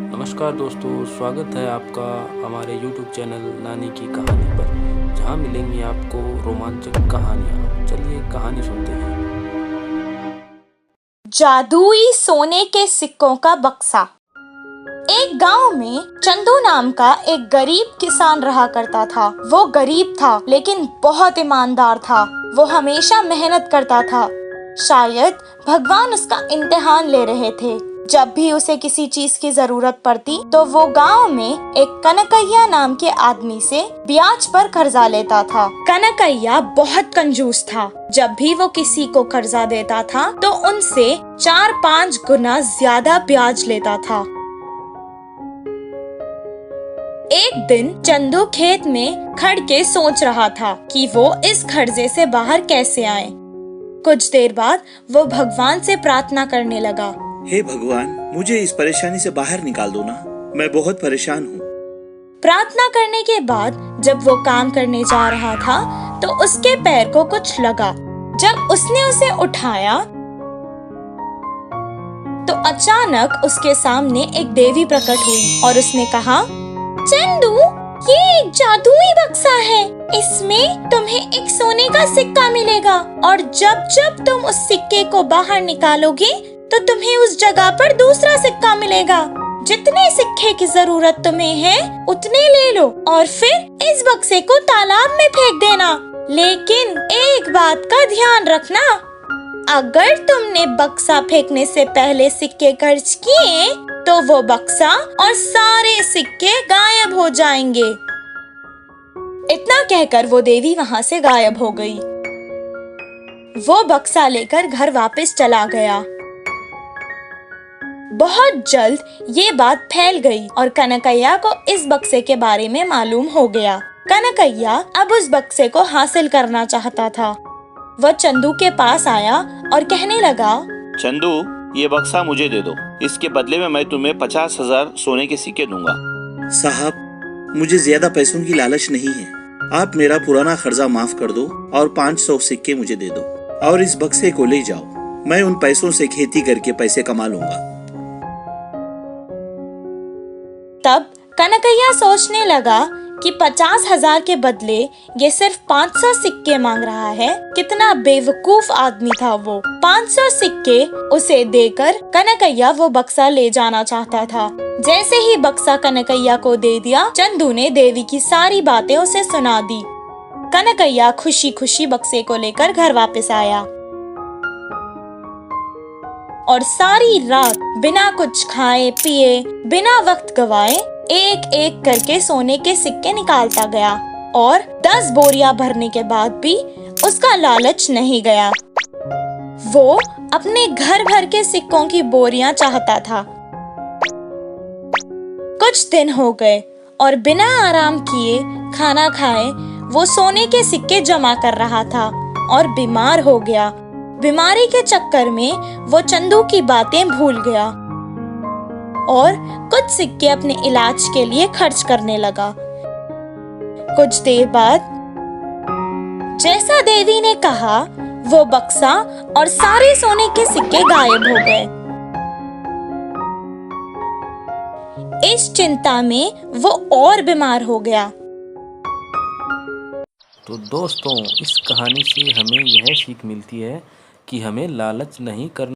नमस्कार दोस्तों, स्वागत है आपका हमारे YouTube चैनल नानी की कहानी पर, जहां मिलेंगी आपको रोमांचक कहानियां। चलिए कहानी सुनते हैं। जादुई सोने के सिक्कों का बक्सा। एक गांव में चंदू नाम का एक गरीब किसान रहा करता था। वो गरीब था लेकिन बहुत ईमानदार था। वो हमेशा मेहनत करता था। शायद भगवान उसका इम्तिहान ले रहे थे। जब भी उसे किसी चीज की जरूरत पड़ती तो वो गांव में एक कनकैया नाम के आदमी से ब्याज पर कर्जा लेता था। कनकैया बहुत कंजूस था। जब भी वो किसी को कर्जा देता था तो उनसे 4-5 गुना ज्यादा ब्याज लेता था। एक दिन चंदू खेत में खड़ के सोच रहा था कि वो इस कर्जे से बाहर कैसे आए। कुछ देर बाद वो भगवान से प्रार्थना करने लगा। हे भगवान, मुझे इस परेशानी से बाहर निकाल दो ना, मैं बहुत परेशान हूँ। प्रार्थना करने के बाद जब वो काम करने जा रहा था तो उसके पैर को कुछ लगा। जब उसने उसे उठाया तो अचानक उसके सामने एक देवी प्रकट हुई और उसने कहा, चंदू, ये एक जादुई बक्सा है। इसमें तुम्हें एक सोने का सिक्का मिलेगा और जब जब तुम उस सिक्के को बाहर निकालोगे तो तुम्हें उस जगह पर दूसरा सिक्का मिलेगा। जितने सिक्के की जरूरत तुम्हें है उतने ले लो और फिर इस बक्से को तालाब में फेंक देना। लेकिन एक बात का ध्यान रखना, अगर तुमने बक्सा फेंकने से पहले सिक्के खर्च किए तो वो बक्सा और सारे सिक्के गायब हो जाएंगे। इतना कहकर वो देवी वहाँ से गायब हो गई। वो बक्सा लेकर घर वापस चला गया। बहुत जल्द ये बात फैल गई और कनकैया को इस बक्से के बारे में मालूम हो गया। कनकैया अब उस बक्से को हासिल करना चाहता था। वह चंदू के पास आया और कहने लगा, चंदू, ये बक्सा मुझे दे दो। इसके बदले में मैं तुम्हें 50,000 सोने के सिक्के दूंगा। साहब, मुझे ज्यादा पैसों की लालच नहीं है। आप मेरा पुराना कर्जा माफ कर दो और 500 सिक्के मुझे दे दो और इस बक्से को ले जाओ। मैं उन पैसों से खेती करके पैसे कमा लूंगा। तब कनकैया सोचने लगा कि 50,000 के बदले ये सिर्फ 500 सिक्के मांग रहा है। कितना बेवकूफ आदमी था वो। 500 सिक्के उसे देकर कनकैया वो बक्सा ले जाना चाहता था। जैसे ही बक्सा कनकैया को दे दिया, चंदू ने देवी की सारी बातें उसे सुना दी। कनकैया खुशी खुशी बक्से को लेकर घर वापस आया और सारी रात बिना कुछ खाए पिए, बिना वक्त गवाए एक एक करके सोने के सिक्के निकालता गया और 10 बोरियां भरने के बाद भी उसका लालच नहीं गया। वो अपने घर भर के सिक्कों की बोरियां चाहता था। कुछ दिन हो गए और बिना आराम किए, खाना खाए, वो सोने के सिक्के जमा कर रहा था और बीमार हो गया। बीमारी के चक्कर में वो चंदू की बातें भूल गया और कुछ सिक्के अपने इलाज के लिए खर्च करने लगा। कुछ देर बाद जैसा देवी ने कहा, वो बक्सा और सारे सोने के सिक्के गायब हो गए। इस चिंता में वो और बीमार हो गया। तो दोस्तों, इस कहानी से हमें यह सीख मिलती है कि हमें लालच नहीं करना